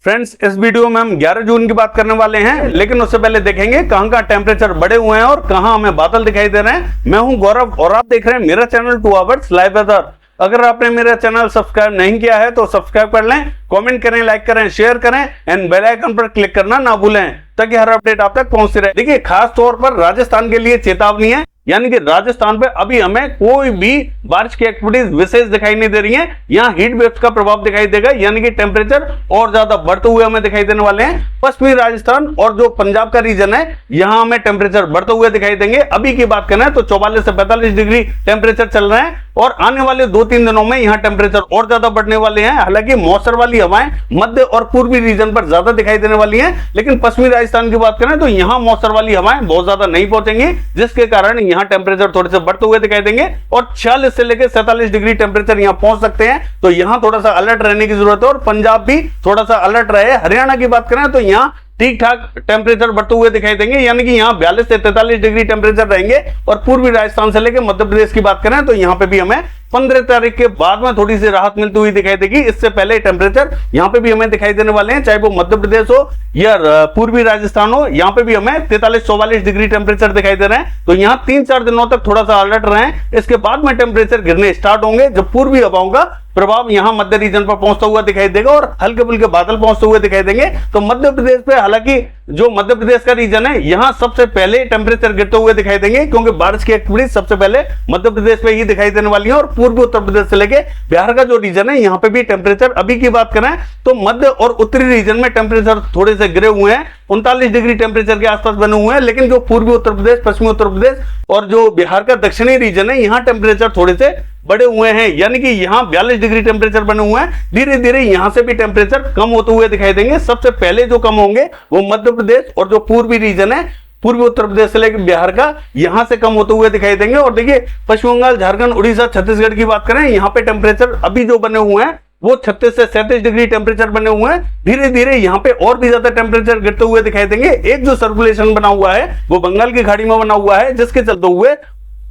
Friends, इस video में हम 11 जून की बात करने वाले हैं, लेकिन उससे पहले देखेंगे कहां टेम्परेचर बढ़े हुए हैं और कहां हमें बादल दिखाई दे रहे हैं। मैं हूं गौरव और आप देख रहे हैं मेरा चैनल 2 आवर्स लाइव वेदर। अगर आपने मेरा चैनल सब्सक्राइब नहीं किया है तो सब्सक्राइब कर लें, कमेंट करें, लाइक करें, शेयर करें एंड बेल आइकन पर क्लिक करना ना भूलें ताकि हर अपडेट आप तक पहुंचती रहे। देखिए, खास तौर पर राजस्थान के लिए चेतावनी है, यानी कि राजस्थान पे अभी हमें कोई भी बारिश की एक्टिविटीज विशेष दिखाई नहीं दे रही है। यहाँ हीट वेव्स का प्रभाव दिखाई देगा, यानी कि टेम्परेचर और ज्यादा बढ़ते हुए हमें दिखाई देने वाले हैं। पश्चिमी राजस्थान और जो पंजाब का रीजन है, यहाँ हमें टेम्परेचर बढ़ते हुए दिखाई देंगे। अभी की बात करें तो 44 से 45 डिग्री टेम्परेचर चल रहे हैं और आने वाले 2-3 दिनों में यहाँ टेम्परेचर और ज्यादा बढ़ने वाले हैं। हालांकि मौसर वाली हवाएं मध्य और पूर्वी रीजन पर ज्यादा दिखाई देने वाली हैं, लेकिन पश्चिमी राजस्थान की बात करें तो यहाँ मौसर वाली हवाएं बहुत ज्यादा नहीं पहुंचेंगी, जिसके कारण यहाँ टेम्परेचर थोड़े से बढ़ते हुए दिखाई देंगे और 46 से लेकर 47 डिग्री टेम्परेचर यहाँ पहुंच सकते हैं। तो यहाँ थोड़ा सा अलर्ट रहने की जरूरत है और पंजाब भी थोड़ा सा अलर्ट रहे। हरियाणा की बात करें तो यहाँ ठीक ठाक टेम्परेचर बढ़ते हुए दिखाई देंगे, यानी कि यहाँ 42 से 43 डिग्री टेम्परेचर रहेंगे। और पूर्वी राजस्थान से लेकर मध्य प्रदेश की बात करें तो यहाँ पे भी हमें 15 तारीख के बाद में थोड़ी सी राहत मिलती हुई दिखाई देगी। इससे पहले टेम्परेचर यहाँ पे भी हमें दिखाई देने वाले हैं, चाहे वो मध्य प्रदेश हो या पूर्वी राजस्थान हो, यहाँ पे भी हमें 43-44 डिग्री टेम्परेचर दिखाई दे रहे हैं। तो यहाँ 3-4 दिनों तक थोड़ा सा अलर्ट रहे, इसके बाद में टेम्परेचर गिरने स्टार्ट होंगे जब पूर्वी हवाओं का प्रभाव यहाँ मध्य रीजन पर पहुंचता हुआ दिखाई देगा और हल्के फुल्के बादल पहुंचते हुए दिखाई देंगे। तो मध्य प्रदेश पे, हालांकि जो मध्य प्रदेश का रीजन है, यहाँ सबसे पहले टेम्परेचर गिरते हुए दिखाई देंगे, क्योंकि बारिश की एक्टिविटी सबसे पहले मध्य प्रदेश पे ही दिखाई देने वाली है। और पूर्वी उत्तर प्रदेश से लेके बिहार का जो रीजन है, यहाँ पे भी टेम्परेचर अभी की बात करें तो मध्य और उत्तरी रीजन में टेम्परेचर थोड़े से गिरे हुए हैं, 39 डिग्री टेम्परेचर के आसपास बने हुए हैं। लेकिन जो पूर्वी उत्तर प्रदेश, पश्चिमी उत्तर प्रदेश और जो बिहार का दक्षिणी रीजन है, यहाँ टेम्परेचर थोड़े से बड़े हुए हैं, यानी कि यहाँ 42 डिग्री टेम्परेचर बने हुए हैं। धीरे धीरे यहाँ से भी टेम्परेचर कम होते हुए दिखाई देंगे। सबसे पहले जो कम होंगे वो मध्य प्रदेश और जो पूर्वी रीजन है, पूर्वी उत्तर प्रदेश से लेकर बिहार का, यहां से कम होते हुए दिखाई देंगे। और देखिए, पश्चिम बंगाल, झारखंड, उड़ीसा, छत्तीसगढ़ की बात करें, यहाँ पे टेम्परेचर अभी जो बने हुए हैं वो 36 से 37 डिग्री टेम्परेचर बने हुए हैं। धीरे धीरे यहाँ पे और भी ज्यादा टेम्परेचर गिरते हुए दिखाई देंगे। एक जो सर्कुलेशन बना हुआ है वो बंगाल की खाड़ी में बना हुआ है, जिसके चलते हुए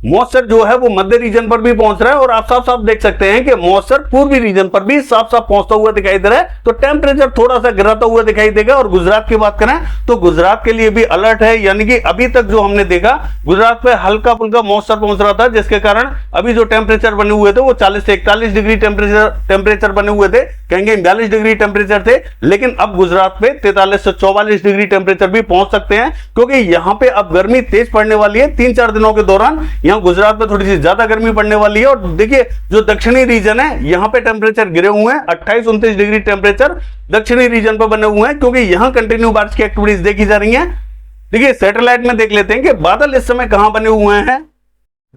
मॉइस्चर जो है वो मध्य रीजन पर भी पहुंच रहा है और आप साफ साफ देख सकते हैं कि मॉइस्चर पूर्वी रीजन पर भी साफ साफ पहुंचता हुआ दिखाई दे रहा है। तो टेम्परेचर थोड़ा सा गिराता हुआ दिखाई देगा। और गुजरात की बात करें तो गुजरात के लिए भी अलर्ट है, यानी कि अभी तक जो हमने देखा गुजरात पे हल्का फुल्का मॉइस्चर पहुंच रहा था, जिसके कारण अभी जो टेम्परेचर बने हुए थे वो 40 से 41 डिग्री टेम्परेचर बने हुए थे, कहेंगे 42 डिग्री टेम्परेचर थे। लेकिन अब गुजरात पे 43 से 44 डिग्री टेम्परेचर भी पहुंच सकते हैं, क्योंकि यहाँ पे अब गर्मी तेज पड़ने वाली है। 3-4 दिनों के दौरान गुजरात में थोड़ी सी ज्यादा गर्मी पड़ने वाली है। और देखिए, जो दक्षिणी रीजन है यहाँ पे टेम्परेचर गिरे हुए हैं, 28-29 डिग्री टेम्परेचर दक्षिणी रीजन पर बने हुए हैं, क्योंकि यहाँ कंटिन्यू बारिश की एक्टिविटीज देखी जा रही हैं। देखिए, सैटेलाइट में देख लेते हैं कि बादल इस समय कहां बने हुए हैं।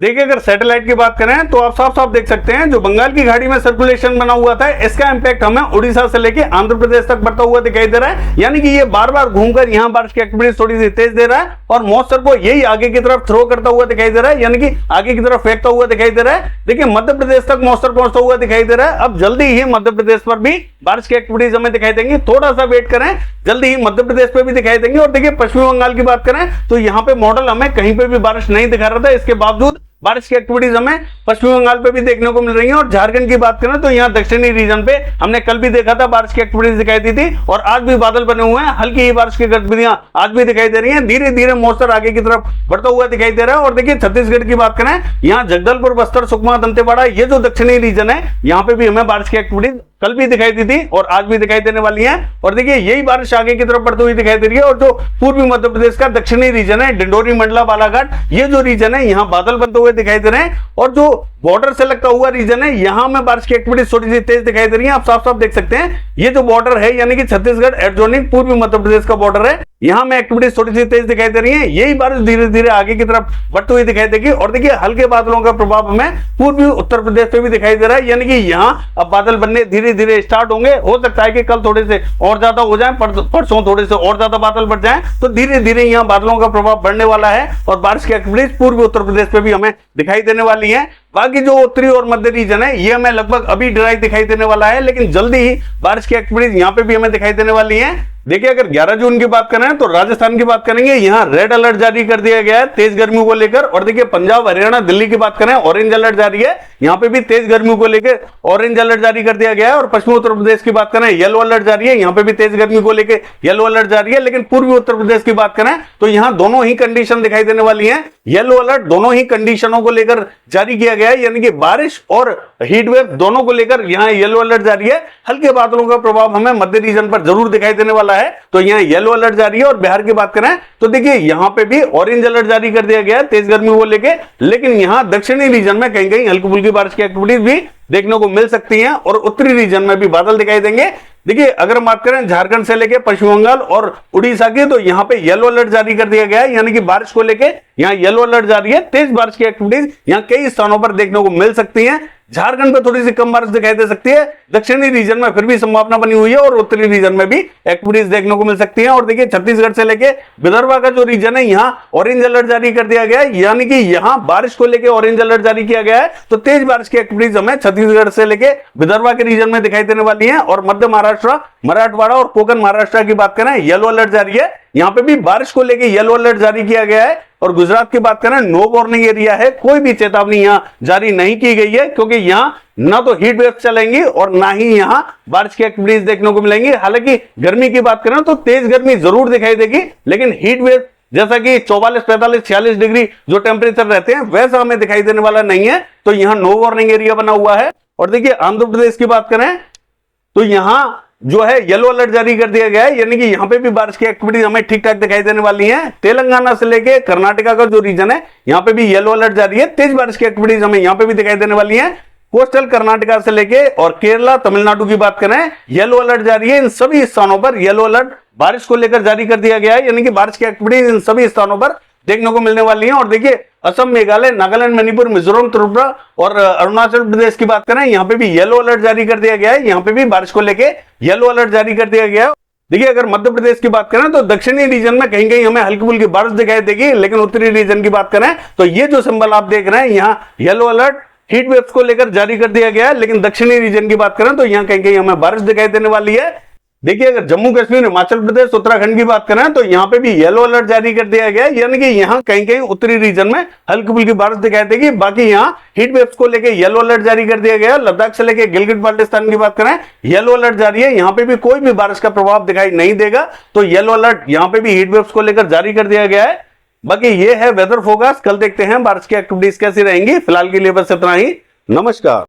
देखिए, अगर सैटेलाइट की बात करें तो आप साफ साफ देख सकते हैं जो बंगाल की खाड़ी में सर्कुलेशन बना हुआ था, इसका इंपैक्ट हमें उड़ीसा से लेके आंध्र प्रदेश तक बढ़ता हुआ दिखाई दे रहा है। यानी कि ये बार बार घूमकर यहाँ बारिश की एक्टिविटी थोड़ी सी तेज दे रहा है और मॉइस्चर को यही आगे की तरफ थ्रो करता हुआ दिखाई दे रहा है, यानी कि आगे की तरफ फेंकता हुआ दिखाई दे रहा है। देखिए, मध्य प्रदेश तक मॉइस्चर पहुंचता हुआ दिखाई दे रहा है। अब जल्दी ही मध्य प्रदेश पर भी बारिश की एक्टिविटीज हमें दिखाई देंगी, थोड़ा सा वेट करें, जल्दी ही मध्य प्रदेश पे भी दिखाई देंगे। और देखिए, पश्चिमी बंगाल की बात करें तो यहाँ पे मॉडल हमें कहीं पे भी बारिश नहीं दिखा रहा था, इसके बावजूद बारिश की एक्टिविटीज हमें पश्चिमी बंगाल पे भी देखने को मिल रही है। और झारखंड की बात करें तो यहाँ दक्षिणी रीजन पे हमने कल भी देखा था बारिश की एक्टिविटीज दिखाई दी थी और आज भी बादल बने हुए हैं, हल्की ही बारिश की गतिविधियां आज भी दिखाई दे रही हैं। धीरे धीरे मॉइस्चर आगे की तरफ बढ़ता हुआ दिखाई दे रहा है। और देखिए, छत्तीसगढ़ की बात करें, यहाँ जगदलपुर, बस्तर, सुकमा, दंतेवाड़ा, ये जो दक्षिणी रीजन है, यहाँ पे भी हमें बारिश की एक्टिविटीज कल भी दिखाई दी थी और आज भी दिखाई देने वाली है। और देखिए, यही बारिश आगे की तरफ बढ़ती हुई दिखाई दे रही है। और जो पूर्वी मध्य प्रदेश का दक्षिणी रीजन है, डिंडोरी, मंडला, बालाघाट, ये जो रीजन है, यहाँ बादल बनते हुए दिखाई दे रहे हैं। और जो बॉर्डर से लगता हुआ रीजन है, यहां में बारिश की एक्टिविटी थोड़ी सी तेज दिखाई दे रही है। आप साफ साफ देख सकते हैं, ये जो बॉर्डर है, यानी कि छत्तीसगढ़ एडजॉइनिंग पूर्वी मध्य प्रदेश का बॉर्डर है, यहां में एक्टिविटीज थोड़ी सी तेज दिखाई दे रही है। यही बारिश धीरे धीरे आगे की तरफ बढ़ती हुई दिखाई देगी। और देखिए, हल्के बादलों का प्रभाव हमें पूर्वी उत्तर प्रदेश पे भी दिखाई दे रहा है, यानी कि यहाँ अब बादल बनने धीरे धीरे स्टार्ट होंगे। हो सकता है कि कल थोड़े से और ज्यादा हो जाए, परसों थोड़े से और ज्यादा बादल बढ़ जाए। तो धीरे धीरे यहाँ बादलों का प्रभाव बढ़ने वाला है और बारिश की एक्टिविटीज पूर्वी उत्तर प्रदेश पे भी हमें दिखाई देने वाली है। बाकी जो उत्तरी और मध्य रीजन है, ये हमें लगभग अभी ड्राई दिखाई देने वाला है, लेकिन जल्दी ही बारिश की एक्टिविटीज यहाँ पे भी हमें दिखाई देने वाली है। देखिए, अगर 11 जून की बात करें तो राजस्थान की बात करेंगे, यहाँ रेड अलर्ट जारी कर दिया गया है तेज गर्मी को लेकर। और देखिए, पंजाब, हरियाणा, दिल्ली की बात करें, ऑरेंज अलर्ट जारी है, यहाँ पे भी तेज गर्मी को लेकर ऑरेंज अलर्ट जारी कर दिया गया है। और पश्चिमी उत्तर प्रदेश की बात करें येलो अलर्ट जारी है, यहाँ पे भी तेज गर्मी को लेकर येलो अलर्ट जारी है। लेकिन पूर्वी उत्तर प्रदेश की बात करें तो यहाँ दोनों ही कंडीशन दिखाई देने वाली है। येलो अलर्ट दोनों ही कंडीशनों को लेकर जारी किया गया है, यानी कि बारिश और हीट वेव दोनों को लेकर यहाँ येलो अलर्ट जारी है। हल्के बादलों का प्रभाव हमें मध्य रीजन पर जरूर दिखाई देने वाला है, तो यहाँ येलो अलर्ट जारी है। और बिहार की बात करें तो देखिए यहाँ पे भी ऑरेंज अलर्ट जारी कर दिया गया है तेज गर्मी को लेकर। लेकिन यहाँ दक्षिणी रीजन में कहीं कहीं हल्की फुल्की बारिश की एक्टिविटीज भी देखने को मिल सकती हैं और उत्तरी रीजन में भी बादल दिखाई देंगे। देखिए अगर बात करें झारखंड से लेके पश्चिम बंगाल और उड़ीसा की, तो यहाँ पे येलो अलर्ट जारी कर दिया गया है, यानी कि बारिश को लेके यहाँ येलो अलर्ट जारी है। तेज बारिश की एक्टिविटीज यहाँ कई स्थानों पर देखने को मिल सकती हैं। झारखंड में थोड़ी सी कम बारिश दिखाई दे सकती है, दक्षिणी रीजन में फिर भी संभावना बनी हुई है और उत्तरी रीजन में भी एक्टिविटीज देखने को मिल सकती है। और देखिए छत्तीसगढ़ से लेके विदर्भ का जो रीजन है यहाँ ऑरेंज अलर्ट जारी कर दिया गया है, यानी कि यहाँ बारिश को लेकर ऑरेंज अलर्ट जारी किया गया है। तो तेज बारिश की एक्टिविटीज हमें छत्तीसगढ़ से लेके विदर्भ के रीजन में दिखाई देने वाली है। और मध्य महाराष्ट्र, मराठवाड़ा और कोकण महाराष्ट्र की बात करें येलो अलर्ट जारी है, यहाँ पे भी बारिश को लेकर येलो अलर्ट जारी किया गया है। और गुजरात की बात करें नो वार्निंग एरिया है, कोई भी चेतावनी यहाँ जारी नहीं की गई है, क्योंकि यहाँ ना तो हीट वेव चलेंगी और ना ही यहाँ बारिश की एक्टिविटीज देखने को मिलेंगी। हालांकि गर्मी की बात करें तो तेज गर्मी जरूर दिखाई देगी, लेकिन हीट वेव जैसा कि 44, 45, 46 डिग्री जो टेम्परेचर रहते हैं वैसा हमें दिखाई देने वाला नहीं है। तो यहाँ नो वार्निंग एरिया बना हुआ है। और देखिए आंध्र प्रदेश की बात करें तो यहाँ जो है येलो अलर्ट जारी कर दिया गया है, यानी कि यहाँ पे भी बारिश की एक्टिविटीज हमें ठीक ठाक दिखाई देने वाली है। तेलंगाना से लेके कर्नाटका का जो रीजन है यहाँ पे भी येलो अलर्ट जारी है, तेज बारिश की एक्टिविटीज हमें यहाँ पे भी दिखाई देने वाली है। कोस्टल कर्नाटका से लेके और केरला, तमिलनाडु की बात करें येलो अलर्ट जारी है। इन सभी स्थानों पर येलो अलर्ट बारिश को लेकर जारी कर दिया गया है, यानी कि बारिश की एक्टिविटीज इन सभी स्थानों पर देखने को मिलने वाली है। और देखिए असम, मेघालय, नागालैंड, मणिपुर, मिजोरम, त्रिपुरा और अरुणाचल प्रदेश की बात करें यहाँ पे भी येलो अलर्ट जारी कर दिया गया है, यहाँ पे भी बारिश को लेके येलो अलर्ट जारी कर दिया गया है। देखिए अगर मध्य प्रदेश की बात करें तो दक्षिणी रीजन में कहीं कहीं हमें हल्की फुल्की बारिश दिखाई देगी, लेकिन उत्तरी रीजन की बात करें तो ये जो सिंबल आप देख रहे हैं यहाँ येलो अलर्ट हीट वेव्स को लेकर जारी कर दिया गया है। लेकिन दक्षिणी रीजन की बात करें तो यहाँ कहीं कहीं हमें बारिश दिखाई देने वाली है। देखिए अगर जम्मू कश्मीर, हिमाचल प्रदेश, उत्तराखंड की बात करें तो यहाँ पे भी येलो अलर्ट जारी कर दिया गया है, यानी कि यहाँ कहीं कहीं उत्तरी रीजन में हल्की फुल्की बारिश दिखाई देगी। बाकी यहाँ हीट वेव्स को लेकर येलो अलर्ट जारी कर दिया गया है। लद्दाख से लेकर गिलगित बाल्टिस्तान की बात करें येलो अलर्ट जारी है, यहाँ पे भी कोई भी बारिश का प्रभाव दिखाई नहीं देगा। तो येलो अलर्ट यहाँ पे भी हीट वेव्स को लेकर जारी कर दिया गया है। बाकी ये है वेदर फोरकास्ट, कल देखते हैं बारिश की एक्टिविटीज कैसी रहेंगी। फिलहाल के लिए बस इतना ही, नमस्कार।